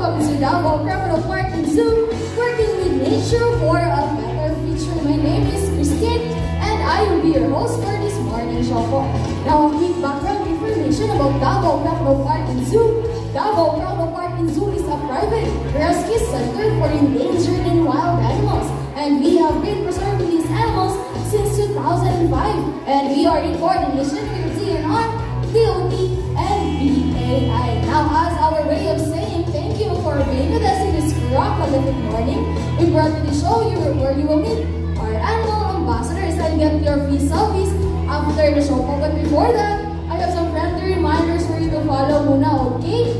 welcome to Davao Crocodile Park and Zoo, working with nature for a better future. My name is Christine, and I will be your host for this morning show po. Now, a quick background information about Davao Crocodile Park and Zoo. Davao Crocodile Park and Zoo is a private rescue center for endangered and wild animals, and we have been preserving these animals since 2005, and we are in coordination with DNR, DOT, and BAI. Now, as our way of saying thank you for being with us in this crocodilic morning, we brought you to show you where you will meet our animal ambassadors and get your free selfies after the show po. But before that, I have some friendly reminders for you to follow muna, okay?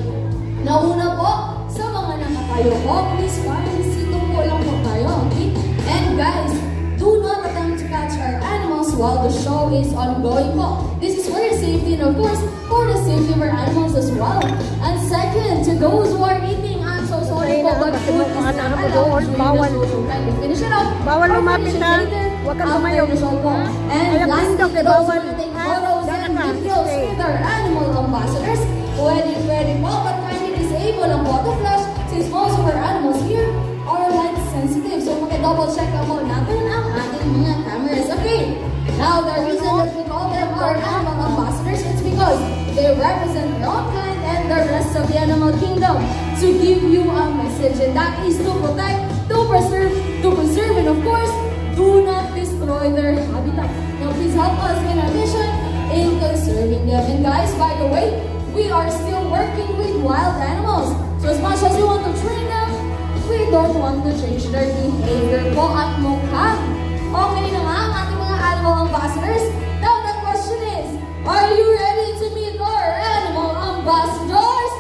Nauna po, sa mga nakatayo po, please find sitong po lang po tayo, okay? And guys, do not attempt to catch our animals while the show is ongoing po. This is for your safety and of course, for the safety of our animals as well. And second, to those who are eating, I'm so sorry po, but food is not allowed during the show. Try to finish it off. Bawal lumapit ha. Huwag kang tumayo. And lastly, to those who are taking photos and videos with our animal ambassadors, pwede po, but kindly disable ang photo flash since most of our animals here are light sensitive. So double check po natin ang ating mga cameras. Okay, now the reason that we call them our animal ambassadors is because they represent their own kind and the rest of the animal kingdom to give you a message, and that is to protect, to preserve, and of course, do not destroy their habitat. Now please help us in our mission in conserving them. And guys, by the way, we are still working with wild animals. So as much as we want to train them, we don't want to change their behavior po at mukha. Okay na nga ang ating mga animal ambassadors. Now the question is, are you ready to meet our animal ambassadors?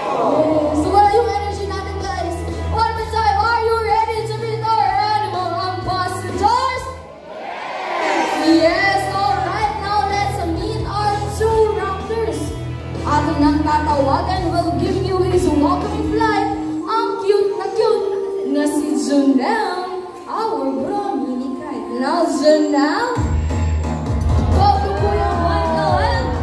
Yes. So wala yung energy natin, guys. One more time, are you ready to meet our animal ambassadors? Yes, alright. Now let's meet our two raptors. Ating nang tatawagan will give you his welcoming flight. Na si Junel, our bro mini kite. Now Junel, go to Kuya Michael.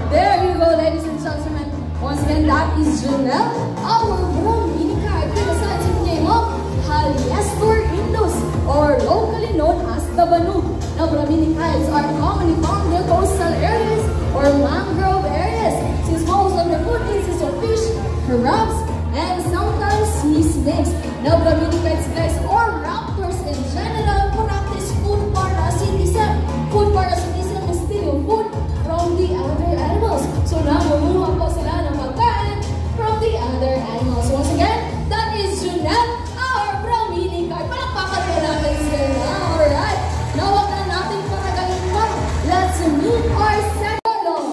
There you go, ladies and gentlemen. Once again, that is Junel, our bro mini kite. With the scientific name of Haliastor indus, or locally known as the Banu. Now, bro mini kites are commonly found in coastal areas or mangrove areas, since most of the food consists of fish, crabs, and sometimes sea snakes. Now, mini kites, guys, or raptors in general, practice food parasitism. Food parasitism is stealing food from the other animals. So, nangunguha po sila ng pagkain from the other animals. Once again, that is Junel, our mini kite. Palakpakan po natin sila. Alright. Now, wag na natin patagalin pa. Let's meet our second.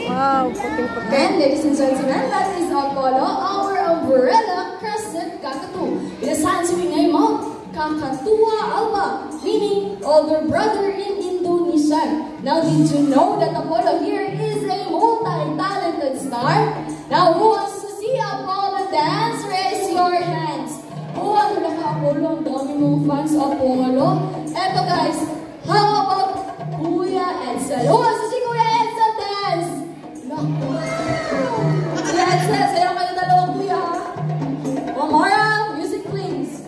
Wow, puting-puting. And ladies and gentlemen, that is Apollo, our umbrella crescent cockatoo. It is scientific name of Kakatua alba, meaning older brother in Indonesian. Now, did you know that Apollo here is a multi-talented star? Now, who wants to see Apollo dance? Raise your hands. Oh, ano na ka, Apollo? Ang dami mong fans, Apollo. Eto guys, how about Kuya Edsel? Who wants to see Kuya Edsel dance? Kuya Edsel, sayo kayo dalawang kuya. One more, music please.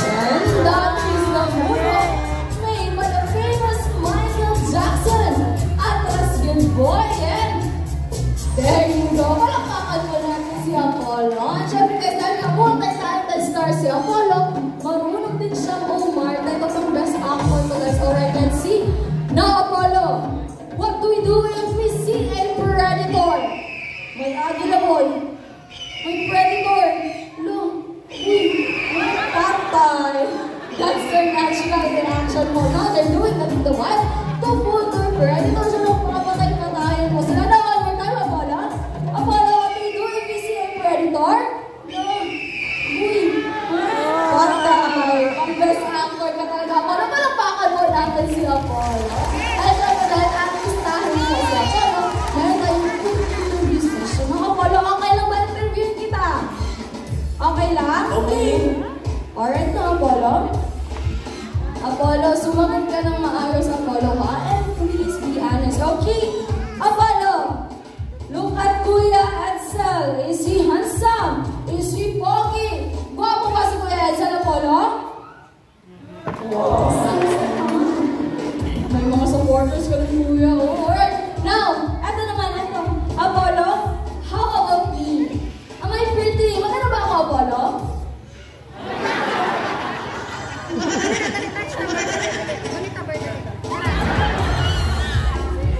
And that is the photo made by the famous Michael Jackson. Atlas good boy, and there you go. Palakpakan mo natin si Apollo. At syempre guys, dahil na multi-talented star si Apollo, marunong din siya umart. Ito pang best actor to guys. Alright, let's see. Now, Apollo, what do we do if we see a predator? May agila boy. May predator. Look. Uy. Patay. That's their natural reaction mo. Now, they're doing that in the wild to food their predator. So, papatay-patayin mo sila. Now, one more time, Apollo. Apollo, what do we do if we see a predator? No. Uy. Patay. Ang best actor ka talaga, Apollo. Palakpakan mo natin si Apollo. Ay, sabi dahil artistahin mo si Apollo. Meron tayong interview session. Apollo, okay lang ba interviewin kita? Okay lang? Okay. Alright na, Apollo. Apollo, sumagot ka ng maayos, Apollo, ha? And please be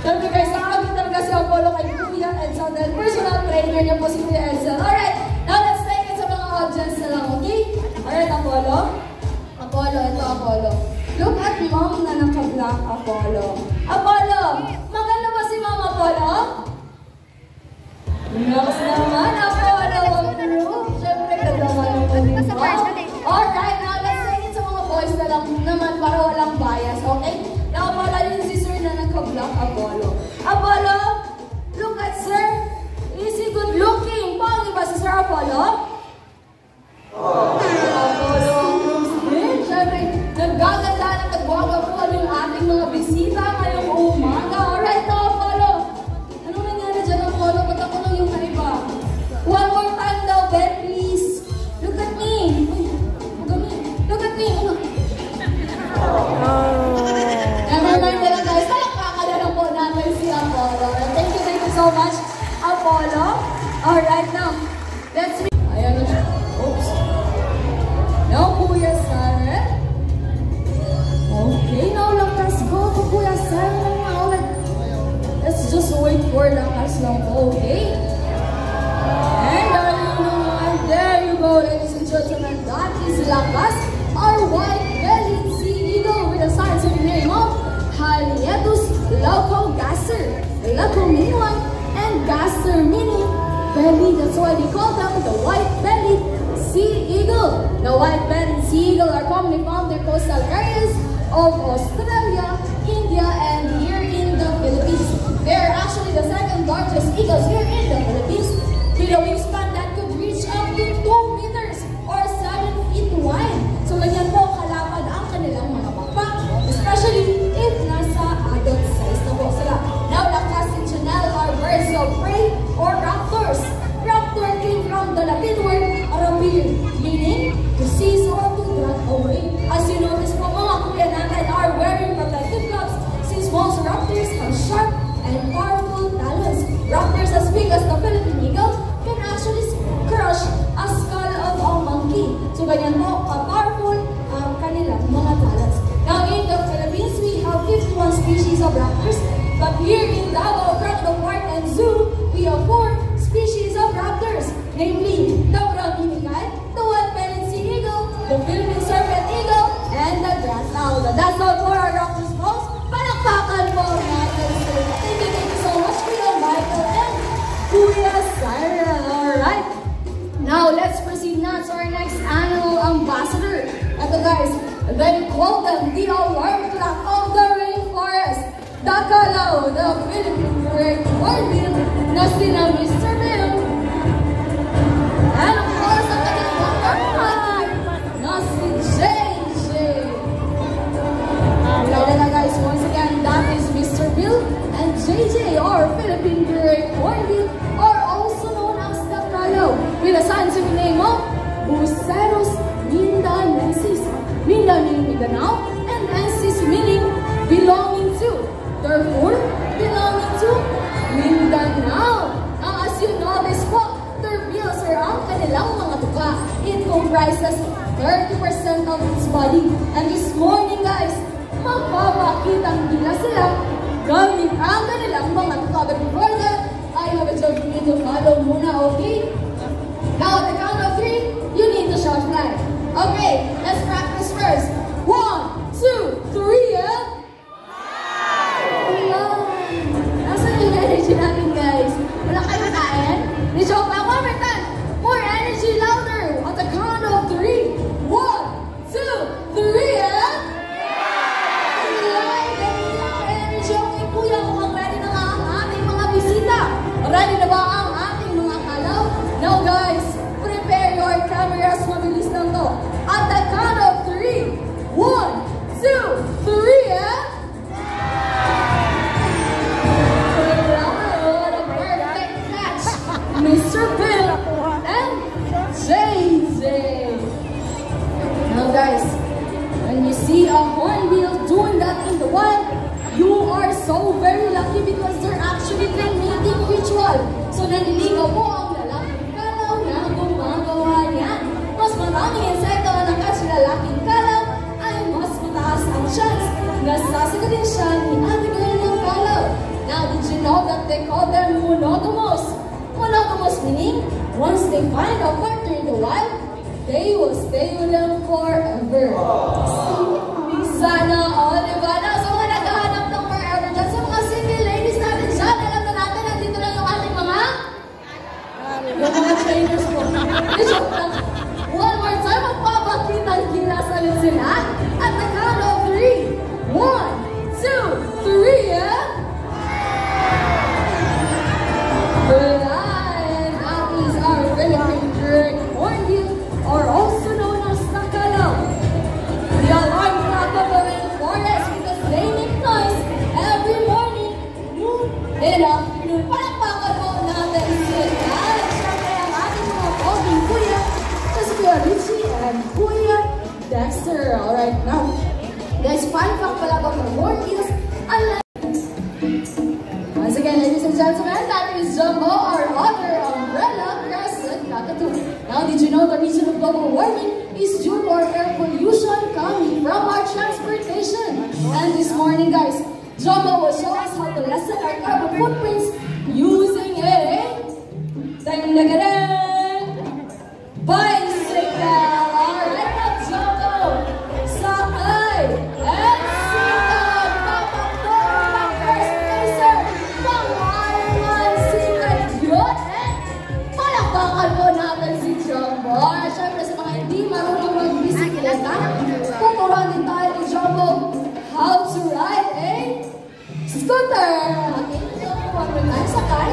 Sabi guys, nakakabit talaga si Apollo kay Kuya Edson dahil personal trainer niya po si Kuya Edson. Alright, now let's take it sa mga audience na lang, okay? Alright, Apollo. Apollo, ito Apollo. Look at mom na naka-black, Apollo. Apollo, maganda ba si Mom Apollo? Yes naman, Apollo. Siyempre, ganda naman yung alright, now let's take it sa mga boys na lang naman para walang bias, okay? Now, Apollo, yung si Sir na naka-black, Apollo. Apollo, look at Sir. Is he good looking? Pogi ba si Sir Apollo? Apollo, siyempre, naggaganda na nagwaga po yung ating mga bisita ngayong umaga. Alright, now, Apollo. Anong nangyari dyan, Apollo? Ba't ako lang yung naiba? One more time daw, Ben, please. Look at me. Look at me. Never mind na lang, guys. Talakpakan na lang po natin si Apollo. Thank you so much, Apollo. Alright, now, let's read. Ayan na siya. Oops. Now, Kuya Sarah. Okay, now let's go to Kuya Sarah. Now, let's just wait for lakas lang po, okay? And there you go, ladies and gentlemen. That is lakas, our white-bellied sea eagle with a scientific name of Halietus leucogaster, leuco meaning white, and gaster meaning belly. That's why they call them the white-bellied sea eagle. The white-bellied sea eagle are commonly found in coastal areas of Australia, India, and here in the Philippines. They are actually the second largest eagles here in the Philippines, with a wingspan that could reach up to 2 meters or 7 feet wide. So ganyan po kalapad ang kanilang mga papa, especially if nasa adult size na po sila. Now, lakas and Chanel are birds of prey or raptors. Raptor came from the Latin word arapir, meaning to seize or to drag away. As you notice po, mga kuya natin are wearing protective gloves since most raptors have sharp and powerful talons. Raptors as big as the Philippine eagle can actually crush a skull of a monkey. So ganyan po, powerful ang kanilang mga talons. Now in the Philippines, we have 51 species of raptors, but here in Davao Crocodile Park and Zoo, we have 4 species of raptors, namely the brown minicat, the white-bellied sea eagle, the Philippine serpent eagle, and the grass owl. That's all for our raptors, folks. Palakpakan po natin sila. Thank you so much, Kuya Michael and Kuya Sarah. Alright. Now, let's proceed now to our next animal ambassador. Ito guys, they call them the alarm clock of the rainforest. The Kalaw, the Philippine great hornbill, na sila Mr. Bill. And of course, ang kanyang counterpart, na si JJ. Alright na guys, once again, that is Mr. Bill and JJ, or Philippine great hornbill, are also known as the Kalaw, with a scientific name of Buceros mindanensis, Mindan meaning Mindanao, and ensis meaning belonging to. Therefore, belonging to Mindanao. Now, as you know, this po, their bills are ang kanilang mga tuka. It comprises 30% of its body. And this morning, guys, magpapakitang gila sila gamit ang kanilang mga tuka. But before that, I have a job for you to follow muna, okay? Now, at the count of 3, you need to shout fly. Okay, let's practice first. 1, 2, 3, and... Nasaan yung energy natin, guys? Wala kayong kain? Ni-joke lang. One more time. More energy, louder. At the count of 3. 1, 2, 3, and... Energy. Okay, kuya. Mukhang ready na nga ang ating mga bisita. Ready na ba ang ating mga kalaw? Now, guys, prepare your cameras. Mabilis lang to. At the count of 3. 1, 2, 3, and... they find a partner in the wild, they will stay with them forever. Sana all, diba? So mga naghahanap ng forever dyan. Sa mga single ladies natin dyan, alam na natin, nandito lang yung ating mga trainers po. One more time, magpapakitang-kita sa sila. At the count of 3. 1, 2, 3, yeah? And that is our very favorite cornmeal, or also known as takalaw. The alarm clock of the forest because they make noise every morning, noon, and afternoon. Palakpakan po natin sila. Siyempre ang ating mga poging kuya, kasi Kuya Richie and Kuya Dexter. Alright, now, guys, fun fact pala ba for cornmeals? Once again, ladies and gentlemen, that is Jumbo, our other umbrella crescent cockatoo. Now, did you know the reason of global warming is due to our air pollution coming from our transportation? And this morning, guys, Jumbo will show us how to lessen our carbon footprints using a bicycle. Alright, now Jumbo, sakay, and sikap, papaktor ng first racer, pang-araman sikap yun, palakpakan po natin si Jumbo. Siyempre sa mga hindi marunong mag-bisikleta, tuturuan din tayo ni Jumbo how to ride a scooter. Okay, Jumbo, wag mo tayo sakay.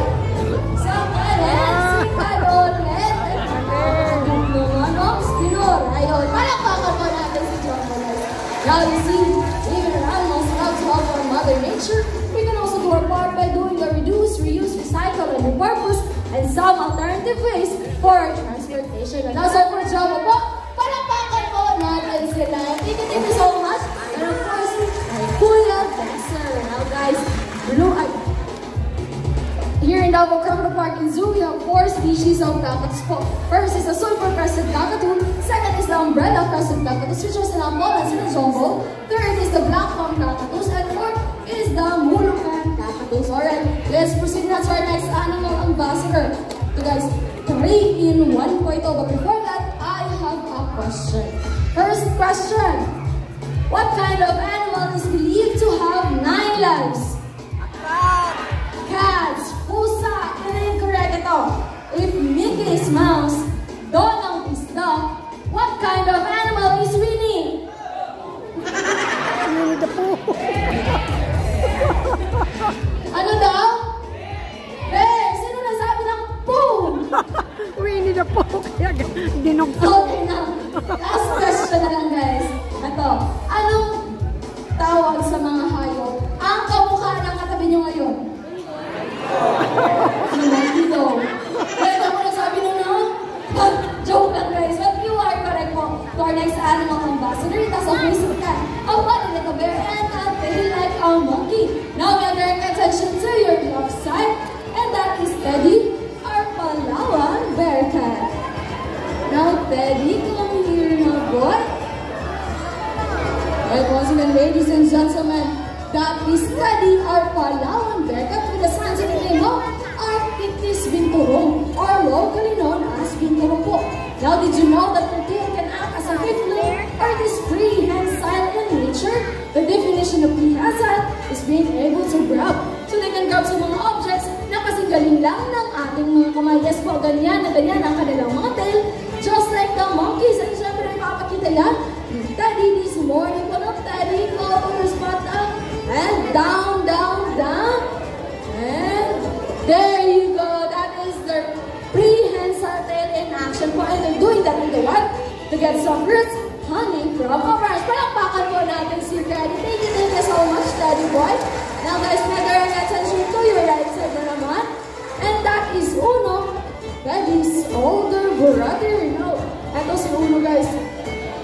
Sakay, sikay ulit. Ayun, palakpakan po natin si Jumbo, guys. Now you see, even animals love to help our Mother Nature. We can also do our part by doing the reduce, reuse, recycle, and repurpose, and some alternative ways for our transportation. And also for Jumbo po, palakpakan po natin sila. Thank you so much. And of course, Kuya Dexter. Now guys, here in Davao Crocodile Park and Zoo, we have 4 species of cockatoos po. First is the sulfur crested cockatoo. Second is the umbrella crested cockatoos, which was in Ambolas in Jumbo. Third is the black palm cockatoos. And fourth is the mulukan cockatoos. Alright, let's proceed now to our next animal ambassador. So guys, 3 in 1 po ito. But before that, I have a question. First question. What kind of animal is believed to have 9 lives? Cats, pusa, incorrect ito. If Mickey is mouse, Donald is dog, what kind of animal is Winnie? Winnie the Pooh. Ano daw? Sino nasabi ng Pooh? Winnie the Pooh. Kaya dinugtong. Okay na. Last question na lang, guys. Ito, anong tawag sa mga hayop ang kamukha ng katabi nyo ngayon? Dito. Kaya ako nasabi nyo na, joke lang guys, but you are correct po. To our next animal ambassador, it has a face of cat, a body like a bear, and a tail like a monkey. Now we are drawing attention to your left side, and that is Teddy, our Palawan bear cat. Now Teddy, come here now boy. Right, once again, ladies and gentlemen, that is Teddy, our Palawan bear cat with a scientific name of Arctictis binturong, or locally known as binturong po. Now, did you know that the tail can act as a fifth limb, or it is prehensile in nature? The definition of prehensile is being able to grab. So they can grab sa mga objects na kasing galing lang ng ating mga kamay. Yes po, ganyan na ganyan ang kanilang mga tail, just like the monkeys. And syempre, ipapakita yan. Teddy this morning po ng Teddy, over your spot up, and down, down, down. And there you go. That is their prehensile tail in action po. And they're doing that in the wild to get some roots, honey from a branch. Palakpakan po natin si Teddy. Thank you so much, Teddy boy. Now guys, nag-earn attention to your right side na naman. And that is Uno, Teddy's older brother. Now, eto si Uno guys.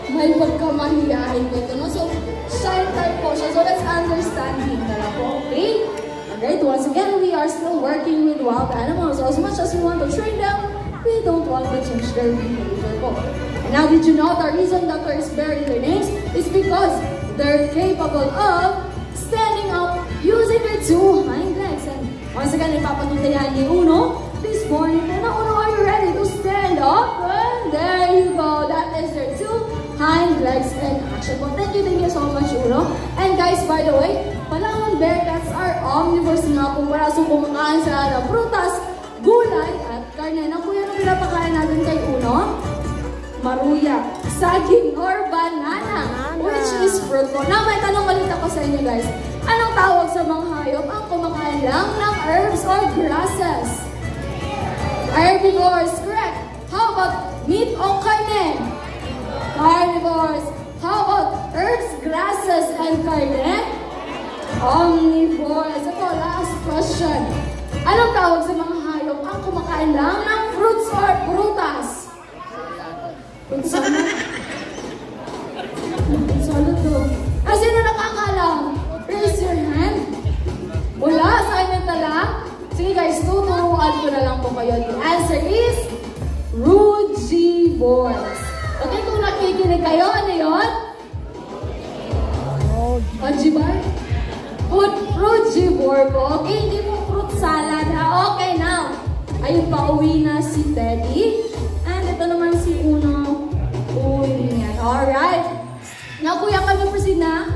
May pagkamahiyain ko ito, no? So, shy type po siya. So, let's understand him na lang po, okay? Alright, once again, we are still working with wild animals. So, as much as we want to train them, we don't want to change their behavior po. And now, did you know the reason that is bearing their names is because they're capable of standing up using their 2 hind legs. And once again, ipapakita yan ni Uno this morning. And now, Uno, are you ready to stand hind legs and action po. Thank you so much, Uno. And guys, by the way, Palawan bearcats are omnivores nga po. Para sa kumakain sila ng prutas, gulay, at karne. Ang kuya na pinapakain natin kay Uno, maruya, saging, or banana, which is fruit po. Now, may tanong ulit ako sa inyo guys. Anong tawag sa mga hayop ang kumakain lang ng herbs or grasses? Herbivores, correct. How about meat o karne? Carnivores. How about herbs, grasses, and karne? Omnivores. Ito, last question. Anong tawag sa mga hayop ang kumakain lang ng fruits or prutas? Fruit salad? Fruit salad to. Sino nakakalam? Raise your hand. Wala? Assignment na lang? Sige guys, tuturuan ko na lang po kayo. The answer is rugivores. Okay, kung nakikinig kayo, ano yun? Ojibar? Frugivore po. Okay, hindi po fruit salad. Okay, now. Ayun pa, uwi na si Teddy. And ito naman si Uno. Uwi niya. Alright. Now, kuya, kami proceed na.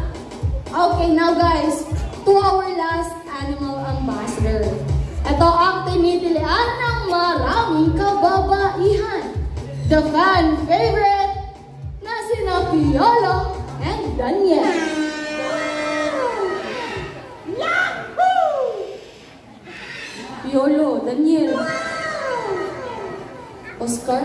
Okay, now guys. To our last animal ambassador. Ito ang tinitilian ng maraming kababaihan. The fan favorite na sina Piolo and Daniel. Yahoo! Piolo, Daniel. Oscar?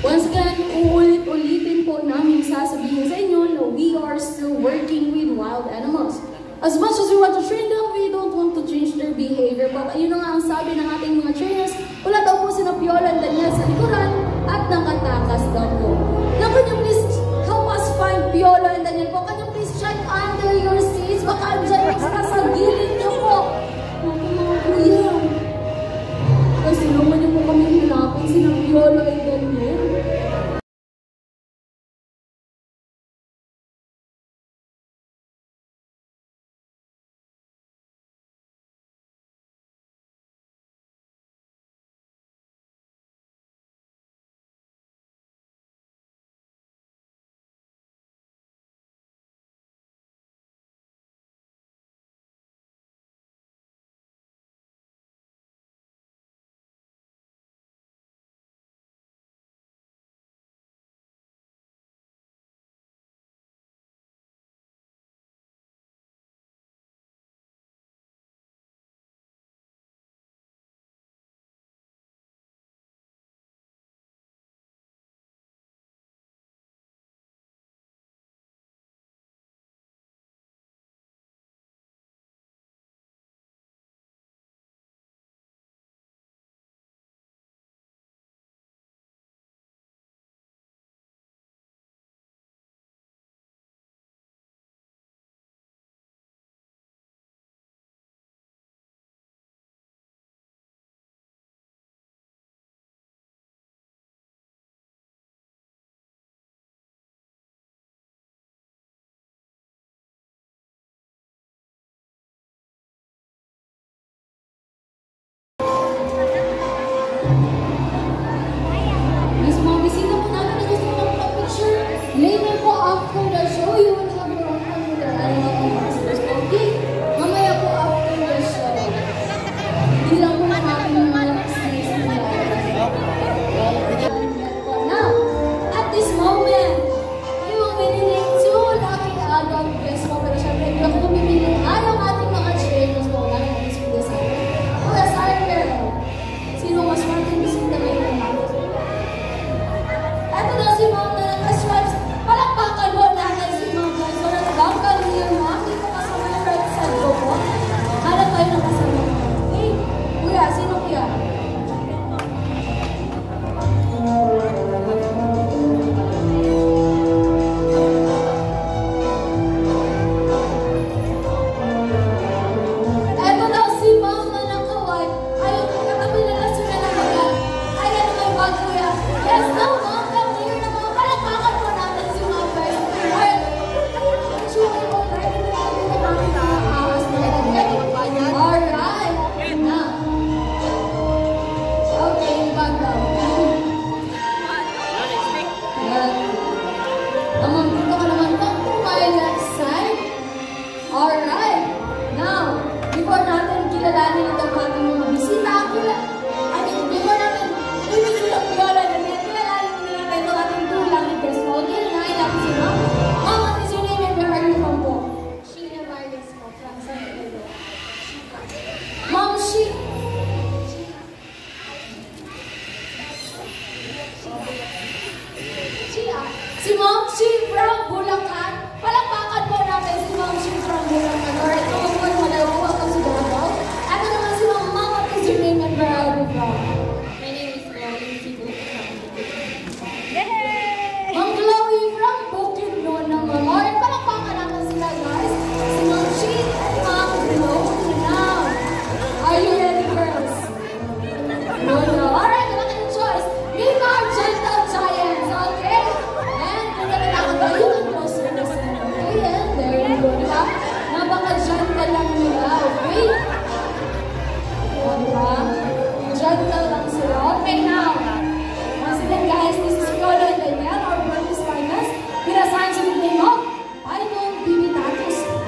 Once again, uulit-ulitin po namin sasabihin sa inyo na we are still working with wild animals. As much as we want to train them, we don't want to change their behavior. But ayun na nga ang sabi ng ating mga trainers, wala daw po sina Piola and Daniel sa likuran at nakatakas daw po. Now, can you please help us find Piola and Daniel po? Can you please check under your seats? Baka andyan sa gilid niyo po. Mga kuya. Kasi naman niyo po kami hinapin sina Piola and Daniel.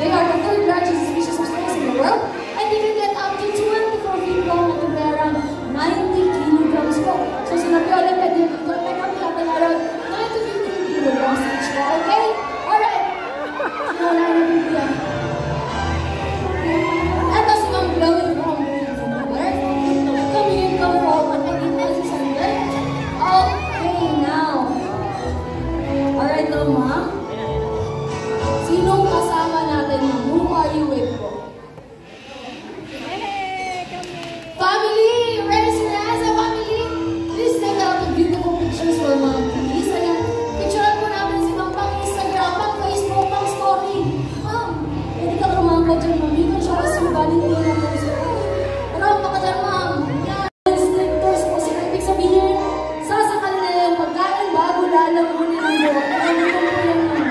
They are the third largest species of snakes in the world, and they can get up to 24 feet long at around 90 kilograms po. So sinabi ulit na din, may kami natin around 9 to 15 kilograms each po, okay? Alright! Wala na dito yan. Ito si Ma'am Chloe from Vancouver. Coming from an Agnes Center. Okay, now. Alright, now, Ma'am. Sinong kasama natin, Ma'am? Who are you with po? Family! Ready to dance, family? Please take out the beautiful pictures for Ma'am. Please, ayan. Picturean po natin si Ma'am pang Instagram, pang Facebook, pang story. Ma'am, pwede ka rumangko dyan, Ma'am. Dito siya kasi galing din ang post. Rumangko ka dyan, Ma'am. Yan, instructors po sila. Ibig sabihin, sasakal na yung pagkain bago lalamunin ang buwan. Ano po po yan, Ma'am?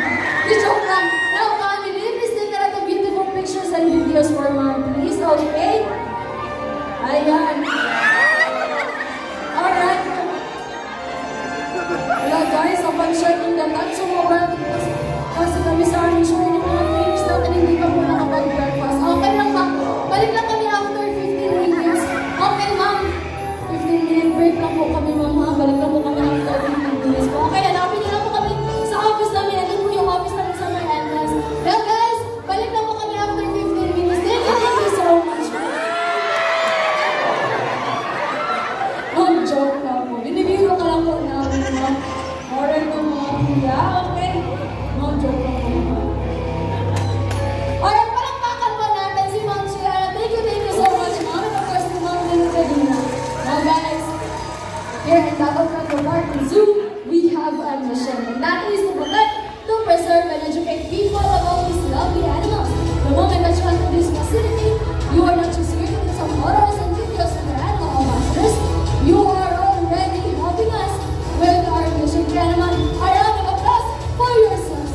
Joke lang. Now, family, please take out the beautiful pictures and videos for Ma'am. Please, okay? Ayan. Alright. Hello guys, upon sharing the time, sumobra kasi kami sa aming sharing ng mga games natin, hindi pa po nakapag-breakfast. Okay lang ba? Balik lang kami after 15 minutes. Okay ma'am. 15-minute break lang po kami ma'am. Balik lang po kami after 15 minutes po. Okay, hanapin niyo lang po kami sa office namin. Ito po yung office namin sa may entrance. Well guys, balik lang po kami after 15 minutes. Thank you so much. Joke lang po. Binibiro ka lang po namin, ma'am. Alright po, ma'am. Yeah, okay. Ma'am, joke lang po. Alright, palakpakan po natin si Ma'am Chiara. Thank you so much, ma'am. And of course, si Ma'am Lina. Now, guys, here in Davao Crocodile Zoo, we have a mission. And that is to protect, to preserve, and educate people about these lovely animals. The moment that you enter this facility, you are not just here to get some photos and videos of the animal ambassadors. You are already helping us with our mission. Kaya naman, a round of applause for yourselves.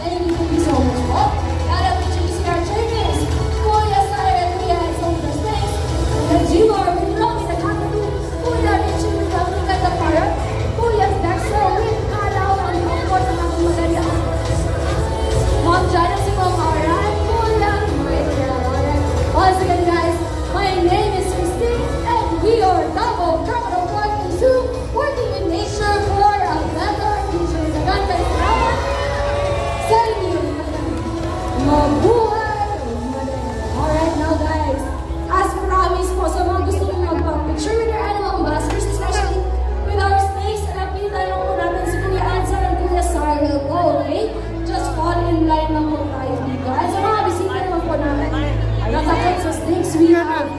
Thank you so much po. Para po si our trainers, Kuya Sarah and Kuya Edson the Snakes, Kuya Jimar with Rocky the Kakadu, Kuya Richie with Rocky the Parrot, Kuya Dexter with Kalaw, and of course, ang aking madalya. Ma'am Jana, si Ma'am Ara, and Kuya Maria. Once again, guys, my name is Christine, and we are Davao Crocodile Zoo, working with nature for a better future. Magandang salamat sa inyo. Mabuhay! Alright, now guys, as promised po, sa mga gusto nyo magpapicture with your animal ambassadors, especially with our snakes, napitan lang po natin si Kuya Ansar and Kuya Cyril po, okay? Just fall in line lang po tayo dito. At sa mga bisita naman po natin, natakot sa snakes, we have